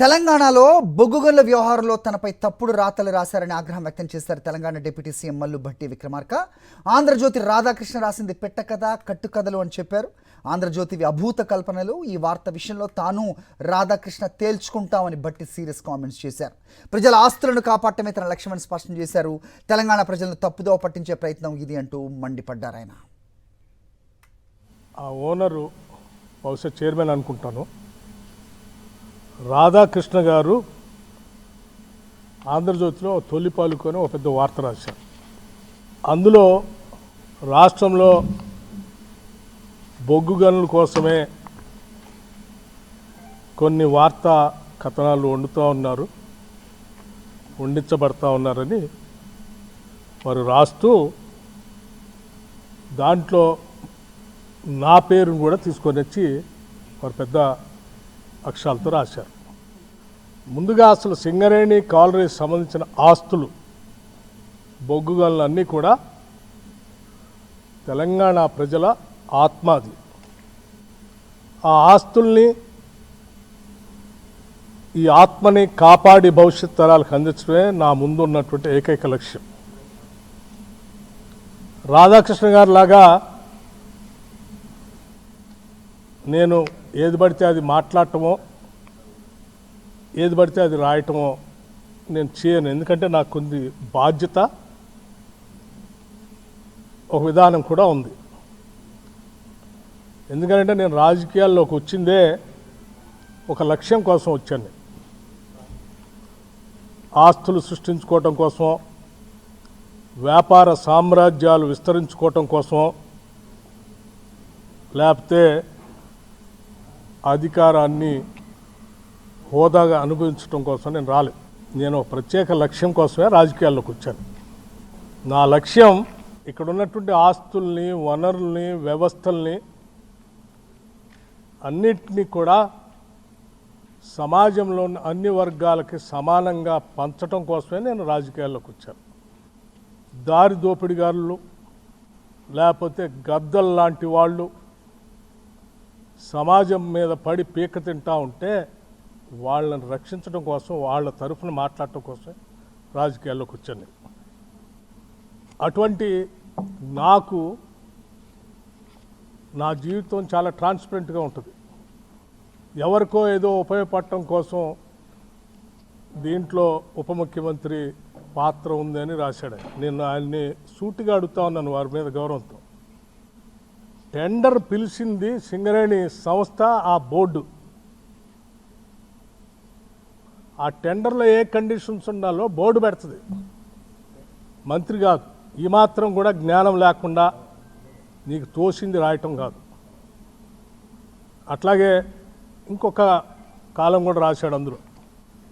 తెలంగాణలో బొగ్గుగనుల వ్యవహారంలో తనపై తప్పుడు రాతలు రాశారని ఆగ్రహం వ్యక్తం చేశారు తెలంగాణ డిప్యూటీ సీఎం మల్లు భట్టి విక్రమార్క. ఆంధ్రజ్యోతి రాధాకృష్ణ రాసింది పెట్టకథ కట్టుకథలు అని చెప్పారు. ఆంధ్రజ్యోతివి అభూత కల్పనలు. ఈ వార్త విషయంలో తాను రాధాకృష్ణ తేల్చుకుంటామని భట్టి సీరియస్ కామెంట్స్ చేశారు. ప్రజల ఆస్తులను కాపాడటమే తన లక్ష్యమని స్పష్టం చేశారు. తెలంగాణ ప్రజలను తప్పుదోవ పట్టించే ప్రయత్నం ఇది అంటూ మండిపడ్డారు ఆయన. ఆ ఓనరు బహుశా చైర్మన్ అనుకుంటాను, రాధాకృష్ణ గారు ఆంధ్రజ్యోతిలో తొలిపాలుకొని ఒక పెద్ద వార్త రాశారు. అందులో రాష్ట్రంలో బొగ్గు గనుల కోసమే కొన్ని వార్తా కథనాలు వండించబడతా ఉన్నారని వారు రాస్తూ దాంట్లో నా పేరును కూడా తీసుకొని వచ్చి వారు పెద్ద అక్షరాలతో రాశారు. ముందుగా అసలు సింగరేణి కాలరీకి సంబంధించిన ఆస్తులు బొగ్గు గనులన్నీ కూడా తెలంగాణ ప్రజల ఆత్మాది. ఆ ఆస్తుల్ని, ఈ ఆత్మని కాపాడి భవిష్యత్ తరాలకు అందించడమే నా ముందు ఉన్నటువంటి ఏకైక లక్ష్యం. రాధాకృష్ణ గారి లాగా నేను ఏది పడితే అది మాట్లాడటమో ఏది పడితే అది రాయటమో నేను చేయను. ఎందుకంటే నాకు కొన్ని బాధ్యత, ఒక విధానం కూడా ఉంది. ఎందుకంటే నేను రాజకీయాల్లోకి వచ్చిందే ఒక లక్ష్యం కోసం వచ్చాను. ఆస్తులు సృష్టించుకోవటం కోసం, వ్యాపార సామ్రాజ్యాలు విస్తరించుకోవటం కోసం, లేకపోతే అధికారాన్ని హోదాగా అనుభవించడం కోసం నేను రాలేదు. నేను ఒక ప్రత్యేక లక్ష్యం కోసమే రాజకీయాల్లోకి వచ్చాను. నా లక్ష్యం ఇక్కడ ఉన్నటువంటి ఆస్తుల్ని, వనరుల్ని, వ్యవస్థల్ని అన్నిటినీ కూడా సమాజంలో ఉన్న అన్ని వర్గాలకి సమానంగా పంచడం కోసమే నేను రాజకీయాల్లోకి వచ్చాను. దారి దోపిడిగారులు లేకపోతే గద్దలు లాంటి వాళ్ళు సమాజం మీద పడి పీక తింటా ఉంటే వాళ్ళని రక్షించడం కోసం, వాళ్ళ తరఫున మాట్లాడటం కోసం రాజకీయాల్లోకి వచ్చాను. అటువంటి నాకు నా జీవితం చాలా ట్రాన్స్పరెంట్గా ఉంటుంది. ఎవరికో ఏదో ఉపయోగపడటం కోసం దీంట్లో ఉప ముఖ్యమంత్రి పాత్ర ఉందని రాశాడు. నేను ఆయన్ని సూటిగా అడుగుతా ఉన్నాను వారి మీద గౌరవంతో. టెండర్ పిలిచింది సింగరేణి సంస్థ, ఆ బోర్డు. ఆ టెండర్లో ఏ కండిషన్స్ ఉండాలో బోర్డు పెడుతుంది, మంత్రి కాదు. ఈ మాత్రం కూడా జ్ఞానం లేకుండా నీకు తోసింది రాయటం కాదు. అట్లాగే ఇంకొక కాలం కూడా రాశాడు అందులో.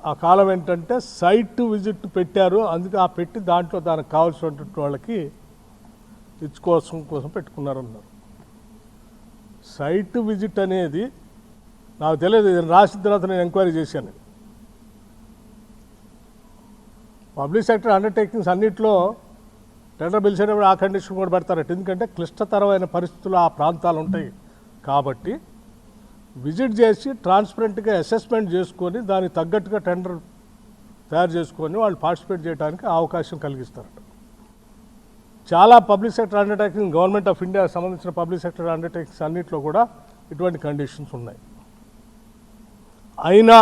ఆ కాలం ఏంటంటే సైట్ విజిట్ పెట్టారు, అందుకే ఆ పెట్టి దాంట్లో దానికి కావాల్సినటువంటి వాళ్ళకి ఇచ్చుకోసం పెట్టుకున్నారన్నారు. సైట్ విజిట్ అనేది నాకు తెలియదు, రాసిన తర్వాత నేను ఎంక్వైరీ చేశాను. పబ్లిక్ సెక్టర్ అండర్టేకింగ్స్ అన్నింటిలో టెండర్ పిలిచేటప్పుడు ఆ కండిషన్ కూడా పెడతారట. ఎందుకంటే క్లిష్టతరమైన పరిస్థితులు ఆ ప్రాంతాలు ఉంటాయి కాబట్టి విజిట్ చేసి ట్రాన్స్పరెంట్గా అసెస్మెంట్ చేసుకొని దానికి తగ్గట్టుగా టెండర్ తయారు చేసుకొని వాళ్ళు పార్టిసిపేట్ చేయడానికి అవకాశం కలిగిస్తారట. చాలా public sector undertaking, government of ఇండియాకి సంబంధించిన పబ్లిక్ సెక్టర్ అండర్టేకింగ్స్ అన్నింటిలో కూడా ఇటువంటి కండిషన్స్ ఉన్నాయి. అయినా